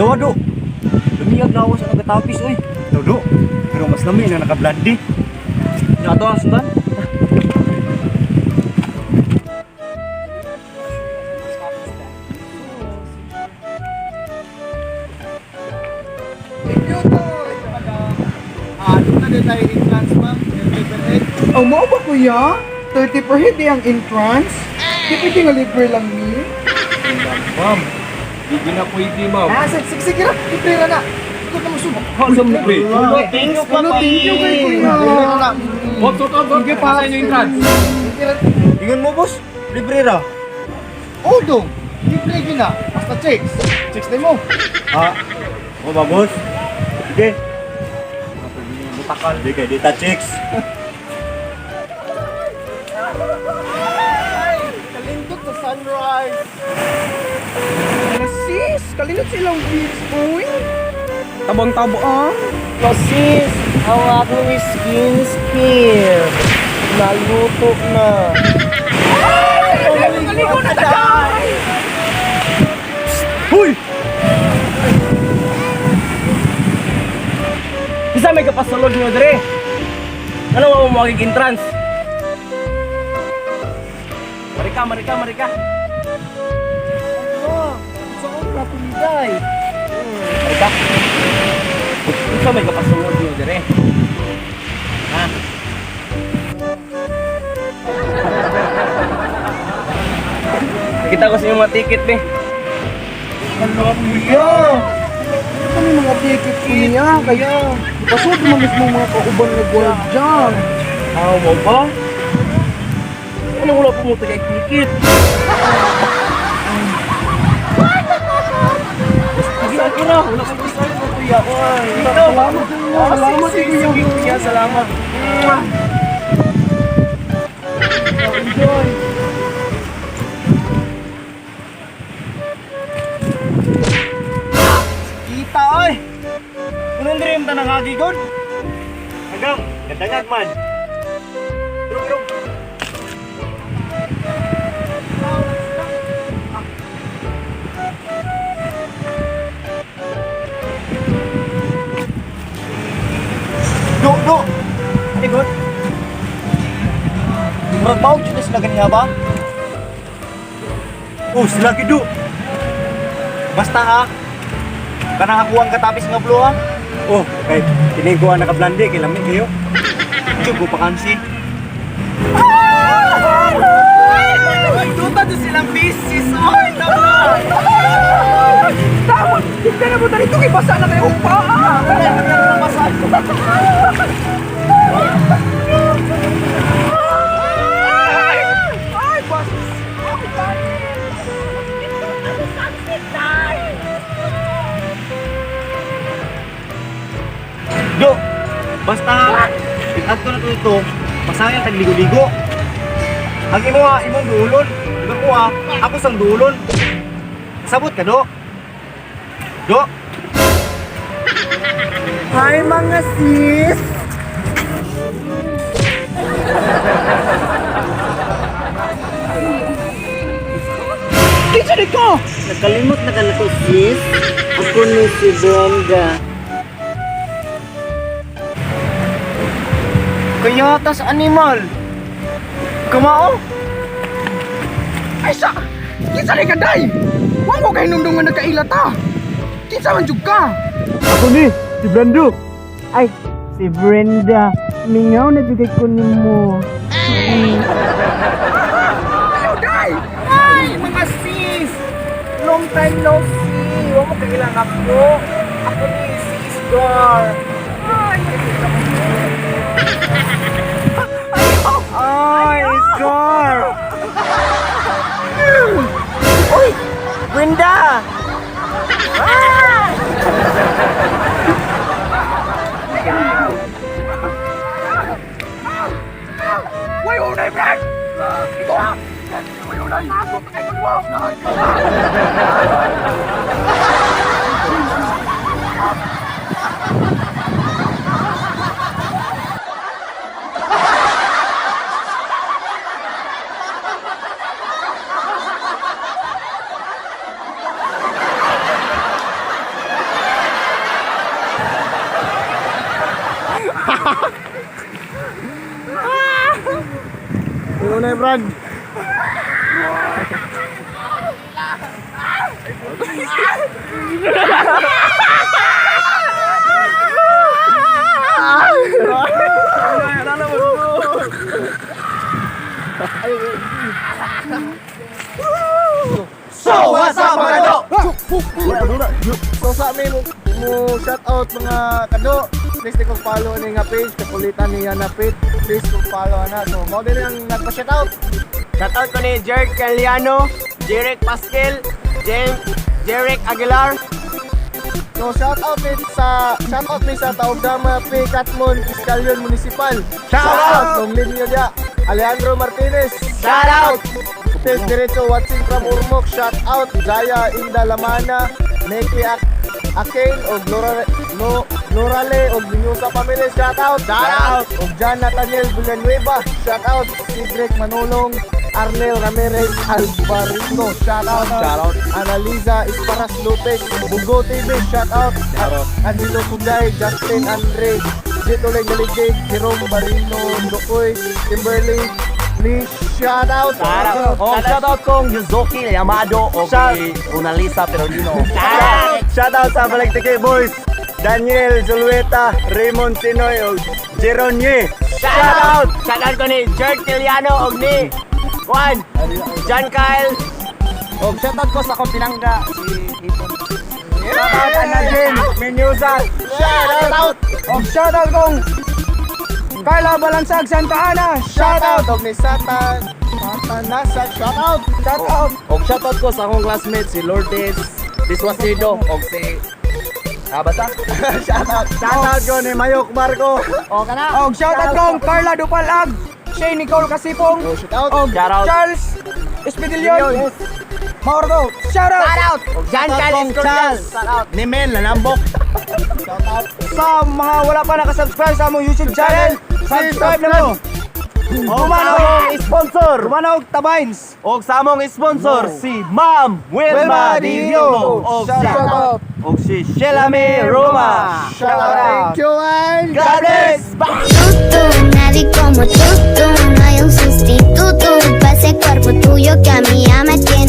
Dawa do. Lumiyag na ako sa nagatapis oy. Do. Pero mas lami na naka-blandi. Nya ato ang sundan. Oh, mo ba kuya? 30 per head ang entrance? Di pwede nga libre lang ni? Ma'am, hindi na pwede, ma'am. Ah, sige na, libre na na. Ito na masubok. Alam mo, pre. Thank you kay kuya. Hop, sige pa sa inyo yung trans. Ingon mo boss, libre ra. Oh, dong. Libre gina. Basta checks. Checks na mo. Ah, o ba boss? Sige. Mutakal, di kay dita chicks. Kalindot sa sunrise. Sis, kalindot silang beach, boy. Tabang-tabang. Sis, ang aking skincare. Naluto na. Kaligo na tayo! Huy! Isa may kapasulod nyo dere. Ano mo magiging trans? Marika. Oh, saan ka tumiday? Marika. Isa may kapasulod nyo dere. Ha? Nakita ko sa inyo mga ticket, be. Ano, kuya? Ano mga ticket kuya? Kaya, pasod mo mismo mga kauban na gwardiyan. Mo ba? Ano wala po mo kay ticket? Sige na, wala ko gusto ko kuya. Salamat kuya. Salamat kuya. Kuya, salamat. Enjoy. Kita oy. Kunon diri yung tanang hagigod. Hanggang kadangag man. Durog. Do. Ani god. Murag mao jud sila ganiya ba? Oh, sila kidu. Basta ha. Kanang ako ang katapis nga blo ha. Oh, kay kining ko ang nakablandi kay lami kayo. Chugo pa kansi. Tuta to silang bisis. Ay, tama. Tama. Hindi na mo dito kay basa na kayo pa. Wala na basa. Ay, basa. Do. Basta adto na to ito. Masayang tagligo-ligo. Ang imong duulon. Iba ko ha. Ako sang duulon. Sabot ka do. Do. Hi mga sis. Kitsa ko. Nakalimot na ka na ko, sis. Ako ni si Brenda. Kaya tas animal. Kamao? Ay sa! Kinsa ni kaday? Wa mo kay nundong nga nagkailata. Kinsa man jud ka? Ako ni, si Brando. Ay, si Brenda. Mingaw na jugay ko ni mo. Ayaw day! Ay, mga sis! Long time no see. Wa mo kailang ako. Ako ni sis Gar. Ay, Ay, Scar! Uy! Brenda! Why unay, Brad? Ito ha! Why unay? Patay ko mo! Ikaw na, Brad. So, what's up mga kado? So sa amin mo shout out mga kado. Please di kong follow ni nga page kapulitan niya na page. Please kong follow na. So mo din ang nagpa-shout out. Shoutout ko ni Jeric Caliano, Jeric Pascal, Jeric Aguilar. So shout out ni sa Taugama P. Catmon Iscalion Municipal. Shout out! Long live niyo dia. Alejandro Martinez. Shout out! Test diretso watching from Urmok. Shout out Jaya Inda Lamana, Neki Akin og Lorale og Binusa Family. Shout out! Shout out! Og John Nathaniel Villanueva. Shout out Cedric Manulong, Arnel Ramirez Alvarino. Shout out! Analiza Isparas Lopez, Bugo TV. Shout out! Angelo Suday, Justin Andre, Jito Lengaligig, Jerome Barino, Dukoy, Kimberly. Please shout out! Shout out kong Yuzuki Yamado o kay Unalisa Perolino. Shout out sa Balagtike Boys, Daniel Zulueta, Raymond Sinoy o Jeronye. Shout out! Shout out ko ni Jeric Caliano o ni Juan, John Kyle. Og shout out ko sa akong pinangga si Ipon. Shout out Ana Jane Menyusa. Shout out! Og shout out kong Carla Balansag Santa Ana. Shout out og ni Satan Nasa. Shout out! Shout out! Og shout out ko sa akong classmate si Lourdes Diswasido o si basta? Shout out! Shout out ko ni Mayok Marco. Og kana. Og shout out kong Carla Dupalag, Shay Nicole Kasipong. Shout out! Og Shout out. Charles Espidilyon. Maordo. Shout out! Shout out! Og John Kyle Escorial. Shout out! Ni Mel Nanambok. Shout out! Sa mga wala pa nakasubscribe sa among YouTube channel, subscribe na mo! Kumano sponsor. Kumano Tabines! Og sa among sponsor si Ma'am Wilma Divio og Shout out! si Shelame Roma. Shout out! Thank you and God bless. Bye. Nadie como tú, no hay un sustituto para ese cuerpo tuyo que a mí ya me tiene